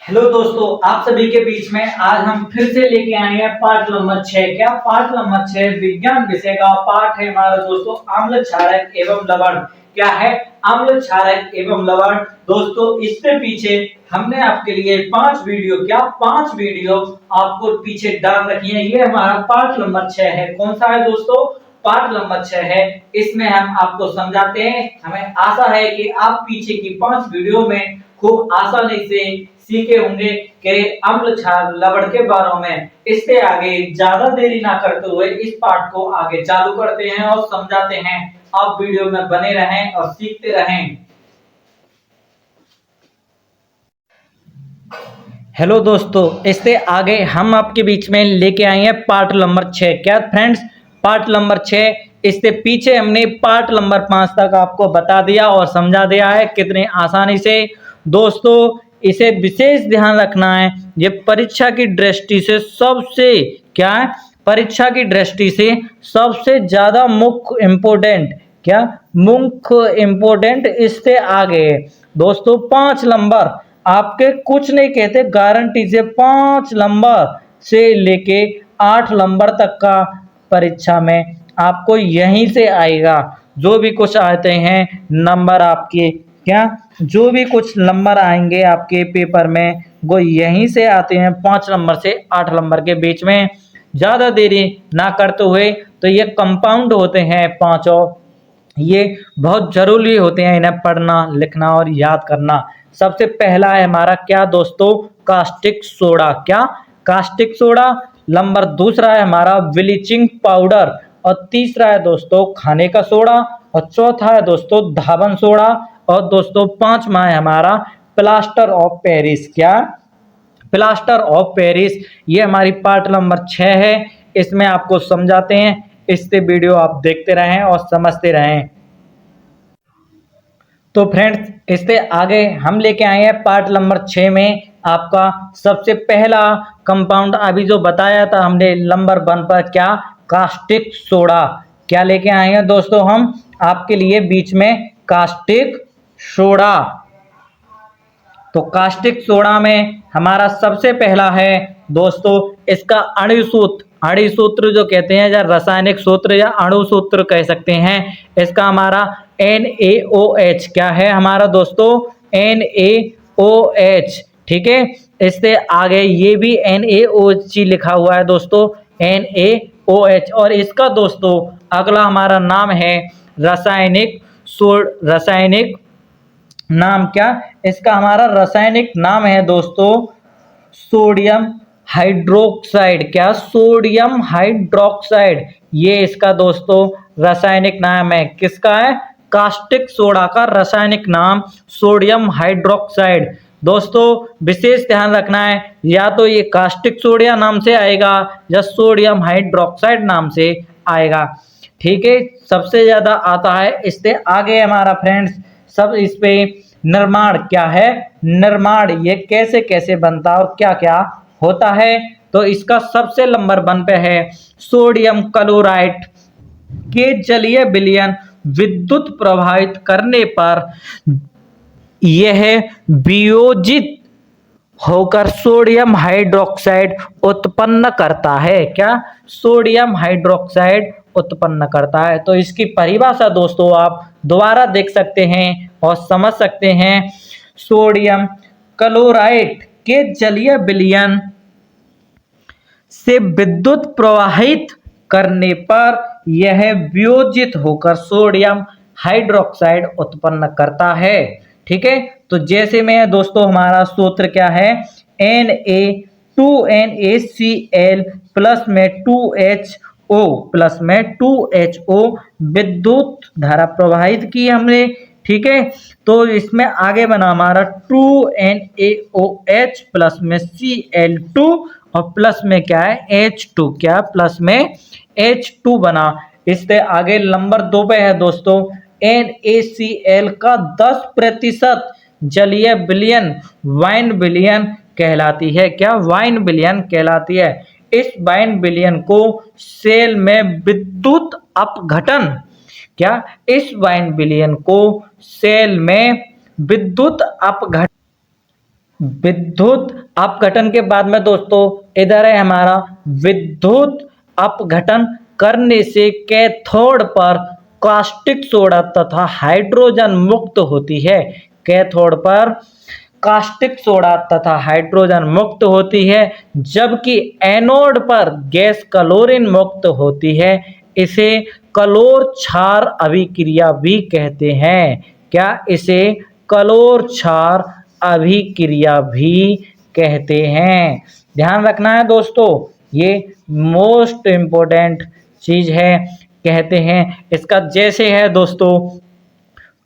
Hello दोस्तों, आप सभी के बीच में आज हम फिर से लेके आए हैं पार्ट नंबर 6। क्या पार्ट नंबर 6 विज्ञान विषय का पार्ट है हमारा दोस्तों, आम्ल क्षारक एवं लवण। क्या है आम्ल क्षारक एवं लवण दोस्तों? इसके पीछे हमने आपके लिए 5 वीडियो आपको पीछे डाल रखी है। ये हमारा पार्ट नंबर 6 है। कौन सा है दोस्तों? पार्ट नंबर 6 है। इसमें हम आपको समझाते हैं। हमें आशा है कि आप पीछे की 5 वीडियो में खूब आसानी से सीखे होंगे कि अम्ल क्षार लवण के बारे में। इससे आगे ज्यादा देरी ना करते हुए इस पाठ को आगे चालू करते हैं और समझाते हैं। आप वीडियो में बने रहें और सीखते रहें। हेलो दोस्तों, इससे आगे हम आपके बीच में लेके आए हैं पार्ट नंबर 6। क्या फ्रेंड्स? Part number 6। इससे पीछे हमने पार्ट नंबर 5 तक आपको बता दिया और समझा दिया है कितने आसानी से। दोस्तों, इसे विशेष ध्यान रखना है। ये परीक्षा की दृष्टि से सबसे क्या है? परीक्षा की दृष्टि से सबसे ज्यादा मुख्य इम्पोर्टेंट क्या मुख्य इम्पोर्टेंट इससे आगे दोस्तों 5 नंबर आपके कुछ नहीं कहते, गारंटी से 5 नंबर से लेके 8 नंबर तक का परीक्षा में आपको यहीं से आएगा। जो भी कुछ आते हैं नंबर आपके क्या जो भी कुछ नंबर आएंगे आपके पेपर में वो यहीं से आते हैं। 5 नंबर से 8 नंबर के बीच में। ज्यादा देरी ना करते हुए तो ये कंपाउंड होते हैं पांचों। ये बहुत जरूरी होते हैं, इन्हें पढ़ना लिखना और याद करना। सबसे पहला है हमारा क्या दोस्तों? Caustic soda. क्या? Caustic soda. नंबर दूसरा है हमारा ब्लीचिंग पाउडर। और तीसरा है दोस्तों खाने का सोडा। और चौथा है दोस्तों धावन सोडा। और दोस्तों 5वां है हमारा प्लास्टर ऑफ पेरिस। क्या? Plaster of Paris. ये हमारी पार्ट नंबर 6 है। इसमें आपको समझाते हैं। इससे वीडियो आप देखते रहें और समझते रहें। तो फ्रेंड्स, इससे आगे हम लेके आए हैं पार्ट नंबर 6 में आपका सबसे पहला कंपाउंड अभी जो बताया था हमने नंबर 1 पर, क्या? Caustic soda. क्या लेके आए हैं दोस्तों हम आपके लिए बीच में? Caustic soda. तो कास्टिक सोडा में हमारा सबसे पहला है दोस्तों इसका अणु सूत्र। अणु सूत्र जो कहते हैं या रासायनिक सूत्र या अणु सूत्र कह सकते हैं। इसका हमारा NaOH। क्या है हमारा दोस्तों? NaOH। ठीक है। इससे आगे ये भी NaOH लिखा हुआ है दोस्तों, NaOH। और इसका दोस्तों अगला हमारा नाम है रासायनिक नाम। क्या? इसका हमारा रासायनिक नाम है दोस्तों सोडियम हाइड्रोक्साइड। क्या? Sodium hydroxide. ये इसका दोस्तों रासायनिक नाम है। किसका है? कास्टिक सोडा का रासायनिक नाम सोडियम हाइड्रोक्साइड। दोस्तों विशेष ध्यान रखना है, या तो ये कास्टिक सोडिया नाम से आएगा या सोडियम हाइड्रोक्साइड नाम से आएगा। ठीक है। सबसे ज्यादा आता है। इससे आगे हमारा फ्रेंड्स सब इस पे निर्माण। क्या है? निर्माण ये कैसे कैसे बनता है और क्या क्या होता है? तो इसका सबसे नंबर 1 पे है सोडियम क्लोराइड के जलीय विलयन विद्युत प्रभावित करने पर यह वियोजित होकर सोडियम हाइड्रोक्साइड उत्पन्न करता है। क्या? सोडियम हाइड्रोक्साइड उत्पन्न करता है। तो इसकी परिभाषा दोस्तों आप दोबारा देख सकते हैं और समझ सकते हैं। सोडियम क्लोराइड के जलीय विलयन से विद्युत प्रवाहित करने पर यह वियोजित होकर सोडियम हाइड्रोक्साइड उत्पन्न करता है। ठीक है। तो जैसे में दोस्तों हमारा सूत्र क्या है? Na2NaCl प्लस में 2HO प्लस में 2HO विद्युत धारा प्रवाहित की हमने। ठीक है। तो इसमें आगे बना हमारा 2NaOH प्लस में Cl2 और प्लस में क्या है? H2। क्या? प्लस में H2 बना। इससे आगे नंबर 2 पे है दोस्तों NaCl का 10% जलीय विलयन वाइन विलयन कहलाती है। क्या? वाइन विलयन कहलाती है। इस वाइन विलयन को सेल में विद्युत अपघटन। क्या? इस वाइन विलयन को सेल में विद्युत अपघटन विद्युत अपघटन के बाद में दोस्तों इधर है हमारा विद्युत अपघटन करने से कैथोड पर कास्टिक सोडा तथा हाइड्रोजन मुक्त होती है। कैथोड पर कास्टिक सोडा तथा हाइड्रोजन मुक्त होती है, जबकि एनोड पर गैस क्लोरीन मुक्त होती है। इसे क्लोर क्षार अभिक्रिया भी कहते हैं। क्या इसे क्लोर क्षार अभिक्रिया भी कहते हैं। ध्यान रखना है दोस्तों, ये मोस्ट इम्पोर्टेंट चीज है। कहते हैं इसका जैसे है दोस्तों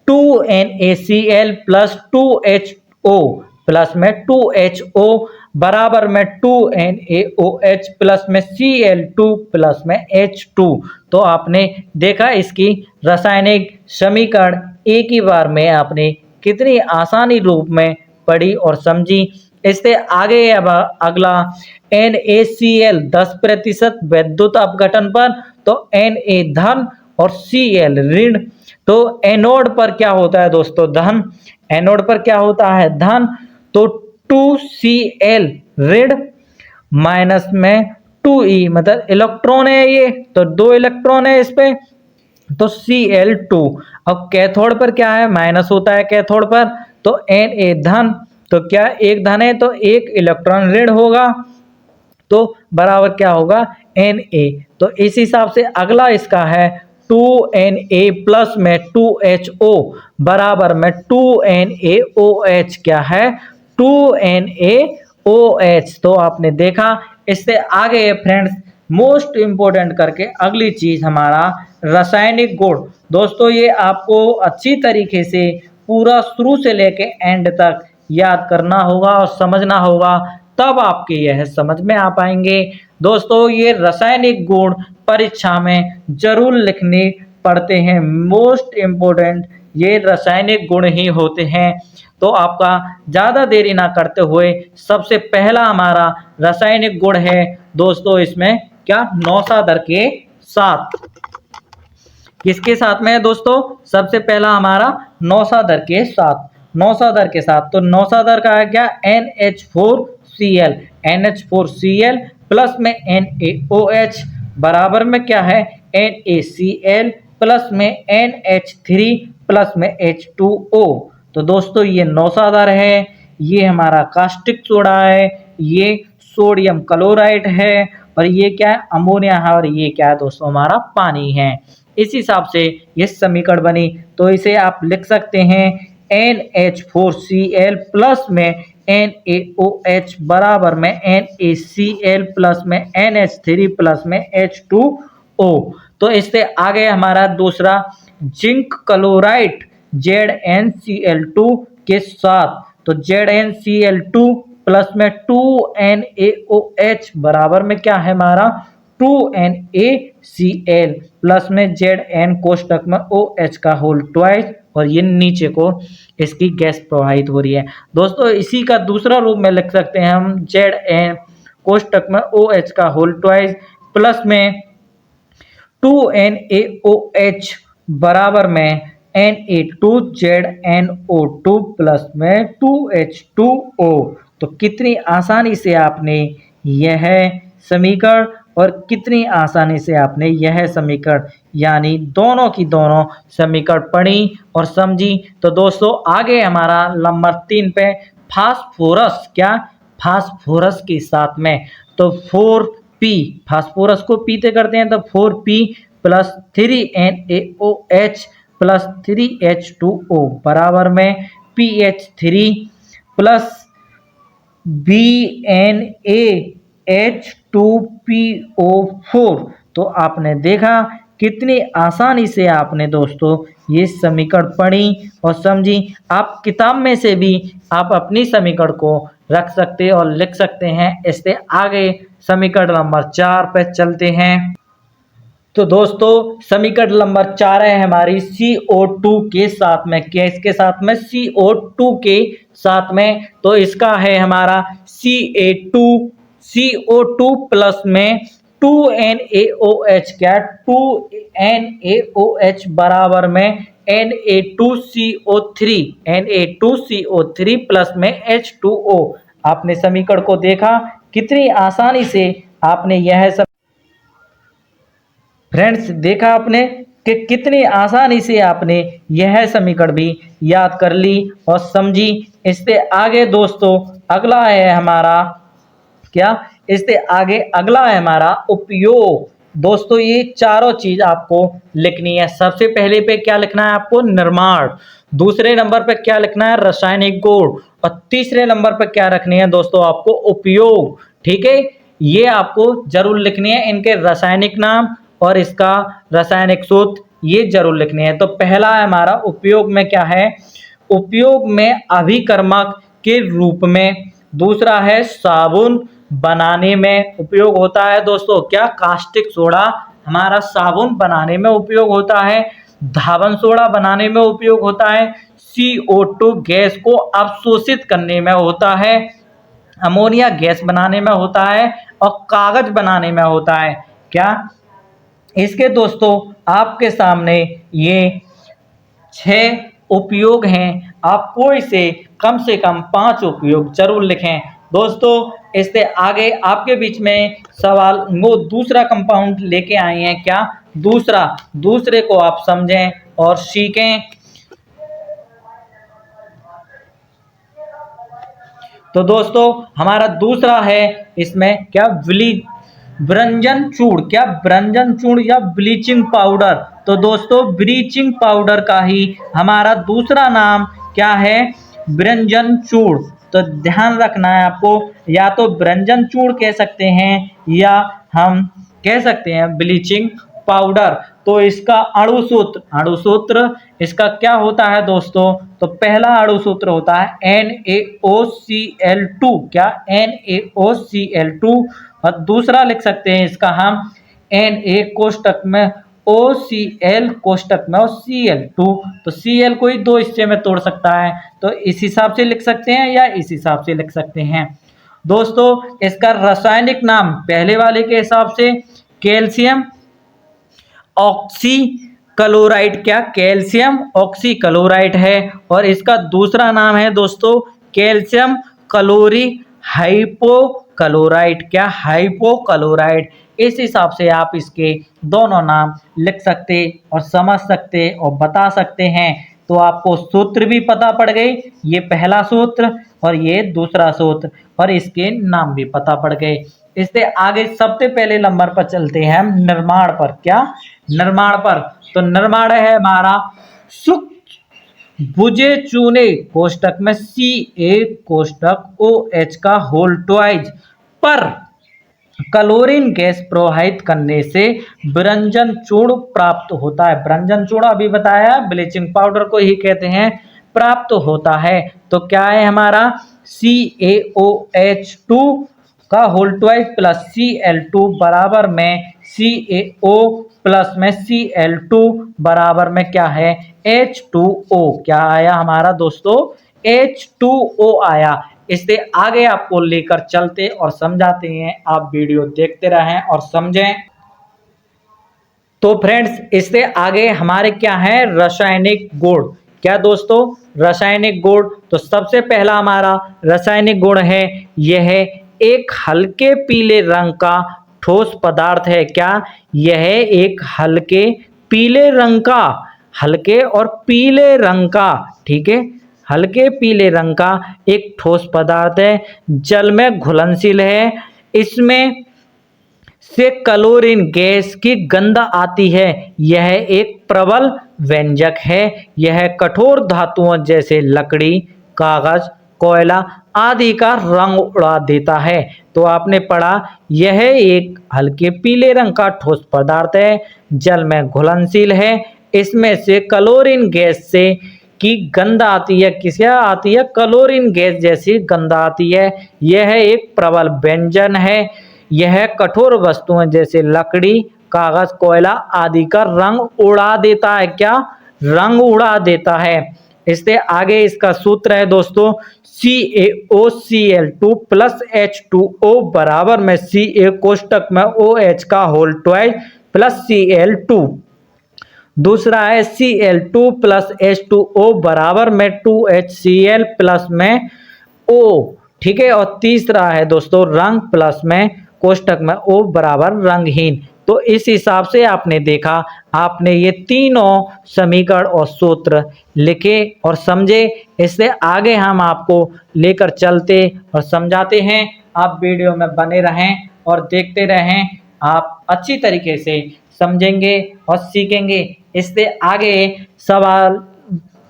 2NaCl प्लस 2HO प्लस में 2HO बराबर में 2NaOH प्लस में Cl2 प्लस में H2। तो आपने देखा इसकी रासायनिक समीकरण एक ही बार में आपने कितनी आसानी रूप में पढ़ी और समझी। इससे आगे अब अगला NaCl 10% विद्युत अपघटन पर, तो Na धन और Cl ऋण। तो एनोड पर क्या होता है दोस्तों धन, एनोड पर क्या होता है धन, तो 2Cl ऋण माइनस में 2E मतलब इलेक्ट्रॉन है ये, तो 2 इलेक्ट्रॉन है इस पे, तो Cl2। अब कैथोड पर क्या है माइनस होता है कैथोड पर, तो Na धन, तो क्या एक धन है तो एक इलेक्ट्रॉन ऋण होगा, तो बराबर क्या होगा Na। तो इस हिसाब से अगला इसका है 2Na प्लस में 2HO बराबर में 2NaOH। क्या है 2NaOH। तो आपने देखा। इससे आगे फ्रेंड्स मोस्ट इम्पोर्टेंट करके अगली चीज हमारा रासायनिक गुण। दोस्तों ये आपको अच्छी तरीके से पूरा शुरू से लेके एंड तक याद करना होगा और समझना होगा, तब आपके यह समझ में आ पाएंगे। दोस्तों ये रासायनिक गुण परीक्षा में जरूर लिखने पड़ते हैं, मोस्ट इम्पोर्टेंट ये रासायनिक गुण ही होते हैं। तो आपका ज़्यादा देरी ना करते हुए सबसे पहला हमारा रासायनिक गुण है दोस्तों, इसमें क्या नौसादर के साथ। किसके साथ में है दोस्तों, सबसे पहला हमारा नौसादर के साथ। नौसादर के साथ, तो नौसादर का है क्या NH4Cl, NH4Cl प्लस में NaOH बराबर में क्या है NaCl प्लस में NH3 प्लस में H2O। तो दोस्तों ये नौसादर है, ये हमारा कास्टिक सोडा है, ये सोडियम क्लोराइड है, और ये क्या है अमोनिया है, और ये क्या है दोस्तों हमारा पानी है। इस हिसाब से ये समीकरण बनी। तो इसे आप लिख सकते हैं NH4Cl प्लस में NaOH बराबर में NaCl प्लस में NH3 प्लस में H2O। तो इससे आगे हमारा दूसरा जिंक क्लोराइड ZnCl2 के साथ, तो ZnCl2 प्लस में 2NaOH बराबर में क्या है हमारा 2NaCl प्लस में Zn कोष्टक में OH का होल ट्वाइस, और ये नीचे को इसकी गैस प्रवाहित हो रही है। दोस्तों इसी का दूसरा रूप में लिख सकते हैं हम Zn कोष्टक में OH का होल ट्वाइस प्लस में 2NaOH बराबर में Na2ZnO2 प्लस में 2H2O। तो कितनी आसानी से आपने यह समीकरण और कितनी आसानी से आपने यह समीकरण यानी दोनों की दोनों समीकरण पढ़ी और समझी। तो दोस्तों आगे हमारा नंबर 3 पे फास्फोरस, क्या फास्फोरस के साथ में, तो 4P फास्फोरस को पीते करते हैं, तो 4P plus 3NaOH plus 3H2O बराबर में PH3 प्लस BNaH2PO4। तो आपने देखा कितनी आसानी से आपने दोस्तों ये समीकरण पढ़ी और समझी। आप किताब में से भी आप अपनी समीकरण को रख सकते और लिख सकते हैं। इससे आगे समीकरण नंबर 4 पे चलते हैं। तो दोस्तों समीकरण नंबर 4 है हमारी CO2 के साथ में। क्या इसके साथ में CO2 के साथ में, तो इसका है हमारा CO2 प्लस में 2NaOH, क्या 2NaOH बराबर में Na2CO3, Na2CO3 प्लस में H2O। आपने समीकरण को देखा, कितनी आसानी से आपने यह सब फ्रेंड्स देखा आपने कि कितनी आसानी से आपने यह समीकरण भी याद कर ली और समझी। इससे आगे दोस्तों अगला है हमारा क्या, इससे आगे अगला है हमारा उपयोग। दोस्तों ये चारों चीज आपको लिखनी है। सबसे पहले पे क्या लिखना है आपको, निर्माण। दूसरे नंबर पे क्या लिखना है, रासायनिक गुण। और तीसरे नंबर पे क्या रखनी है दोस्तों आपको, उपयोग। ठीक है, ये आपको जरूर लिखनी है, इनके रासायनिक नाम और इसका रासायनिक सूत्र ये जरूर लिखनी है। तो पहला है हमारा उपयोग में क्या है, उपयोग में अभिकर्मक के रूप में। दूसरा है साबुन बनाने में उपयोग होता है दोस्तों क्या, कास्टिक सोडा हमारा साबुन बनाने में उपयोग होता है। धावन सोडा बनाने में उपयोग होता है। CO2 गैस को अवशोषित करने में होता है। अमोनिया गैस बनाने में होता है और कागज बनाने में होता है क्या। इसके दोस्तों आपके सामने ये 6 उपयोग हैं, आपको इसे कम से कम 5 उपयोग जरूर लिखें दोस्तों। इससे आगे आपके बीच में सवाल वो दूसरा कंपाउंड लेके आए हैं क्या, दूसरे को आप समझें और सीखें। तो दोस्तों हमारा दूसरा है इसमें क्या, व्यंजन चूड़। क्या, व्यंजन चूड़ या ब्लीचिंग पाउडर। तो दोस्तों ब्लीचिंग पाउडर का ही हमारा दूसरा नाम क्या है, व्यंजन चूड़। तो ध्यान रखना है आपको, या तो व्यंजन चूड़ कह सकते हैं या हम कह सकते हैं ब्लीचिंग पाउडर। तो इसका अणुसूत्र इसका क्या होता है दोस्तों, तो पहला अणुसूत्र होता है NaOCl2। क्या, NaOCl2। और दूसरा लिख सकते हैं इसका हम Na कोष्टक में OCl कोष्टक में और Cl2। तो Cl को ही 2 हिस्से में तोड़ सकता है, तो इस हिसाब से लिख सकते हैं या इस हिसाब से लिख सकते हैं दोस्तों। इसका रासायनिक नाम पहले वाले के हिसाब से कैल्शियम ऑक्सी क्लोराइड। क्या, कैल्शियम ऑक्सी क्लोराइड है। और इसका दूसरा नाम है दोस्तों कैल्शियम क्लोरी हाइपोक्लोराइड। क्या, हाइपोक्लोराइड। इस हिसाब से आप इसके दोनों नाम लिख सकते और समझ सकते और बता सकते हैं। तो आपको सूत्र भी पता पड़ गई, ये पहला सूत्र और ये दूसरा सूत्र, और इसके नाम भी पता पड़ गए। इससे आगे सबसे पहले नंबर पर चलते हैं हम निर्माण पर। क्या, निर्माण पर। तो निर्माण है हमारा शुष्क बुझे चूने कोष्टक में Ca कोष्टक OH का होल ट्वाइज पर क्लोरीन गैस प्रवाहित करने से व्यंजन चूर्ण प्राप्त होता है। व्यंजन चूर्ण अभी बताया, ब्लीचिंग पाउडर को ही कहते हैं, प्राप्त होता है। तो क्या है हमारा CaOH2 का होल ट्वाइस प्लस Cl2 बराबर में CaO प्लस में Cl2 बराबर में क्या है, H2O। क्या आया हमारा दोस्तों, H2O आया। इससे आगे आपको लेकर चलते और समझाते हैं, आप वीडियो देखते रहें और समझें। तो फ्रेंड्स इससे आगे हमारे क्या है, रासायनिक गुण। क्या दोस्तों, रासायनिक गुण। तो सबसे पहला हमारा रासायनिक गुण है, यह एक हल्के पीले रंग का ठोस पदार्थ है। क्या, यह एक हल्के पीले रंग का, हल्के और पीले रंग का, ठीक है, हल्के पीले रंग का एक ठोस पदार्थ है, जल में घुलनशील है। इसमें से क्लोरीन गैस की गंध आती है। यह एक प्रबल व्यंजक है। यह कठोर धातुओं जैसे लकड़ी, कागज, कोयला आदि का रंग उड़ा देता है। तो आपने पढ़ा, यह एक हल्के पीले रंग का ठोस पदार्थ है, जल में घुलनशील है। इसमें से क्लोरीन गैस से की गंध आती है। किसे आती है, क्लोरीन गैस जैसी गंध आती है। यह एक प्रबल व्यंजन है। यह कठोर वस्तुएं जैसे लकड़ी, कागज, कोयला आदि का रंग उड़ा देता है। क्या, रंग उड़ा देता है। इससे आगे इसका सूत्र है दोस्तों CaOCl2 प्लस H2O बराबर में Ca कोष्टक में OH का होल ट्वाइस प्लस Cl2। दूसरा है Cl2 प्लस H2O बराबर में 2HCl प्लस में O, ठीक है। और तीसरा है दोस्तों रंग प्लस में कोष्टक में O बराबर रंगहीन। तो इस हिसाब से आपने देखा, आपने ये तीनों समीकरण और सूत्र लिखे और समझे। इससे आगे हम आपको लेकर चलते और समझाते हैं। आप वीडियो में बने रहें और देखते रहें, आप अच्छी तरीके से समझेंगे और सीखेंगे। इससे आगे सवाल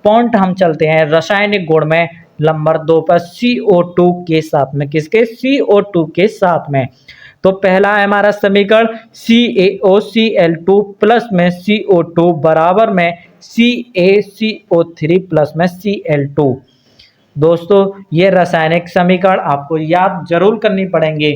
पॉइंट हम चलते हैं रासायनिक गुण में नंबर 2 पर CO2 के साथ में। किसके? CO2 के साथ में। तो पहला है हमारा समीकरण CaOCl2 प्लस में CO2 बराबर में CaCO3 प्लस में Cl2। दोस्तों ये रासायनिक समीकरण आपको याद जरूर करनी पड़ेंगे।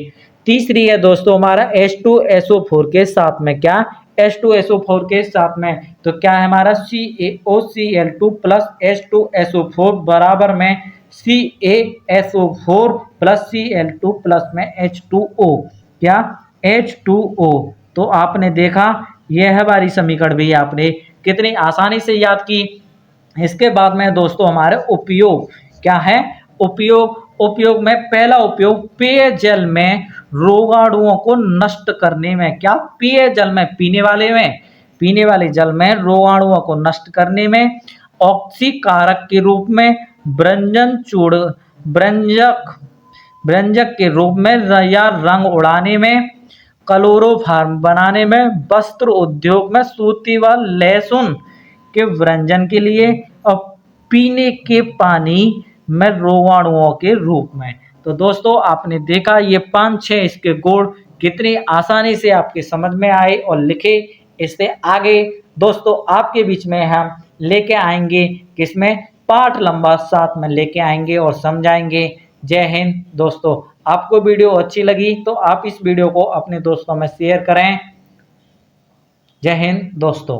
तीसरी है दोस्तों हमारा H2SO4 के साथ में। क्या? H2SO4 के साथ में। तो क्या है हमारा CaOCl2 प्लस H2SO4 बराबर में CaSO4 प्लस Cl2 प्लस में H2O। क्या? H2O। तो आपने देखा यह हमारी समीकरण भी आपने कितनी आसानी से याद की। इसके बाद में दोस्तों हमारे उपयोग क्या है? उपयोग में पहला उपयोग पेयजल में रोगाणुओं को नष्ट करने में। क्या? पेयजल में, पीने वाले जल में रोगाणुओं को नष्ट करने में, ऑक्सीकारक के रूप में, व्यंजक के रूप में या रंग उड़ाने में, क्लोरोफॉर्म बनाने में, वस्त्र उद्योग में सूती व लहसुन के व्यंजन के लिए, और पीने के पानी में रोगाणुओं के रूप में। तो दोस्तों आपने देखा ये 5-6 इसके गुण कितनी आसानी से आपके समझ में आए और लिखे। इससे आगे दोस्तों आपके बीच में हम लेके आएंगे किसमें? पाठ नंबर 7 में लेके आएंगे और समझाएंगे। जय हिंद दोस्तों। आपको वीडियो अच्छी लगी तो आप इस वीडियो को अपने दोस्तों में शेयर करें। जय हिंद दोस्तों।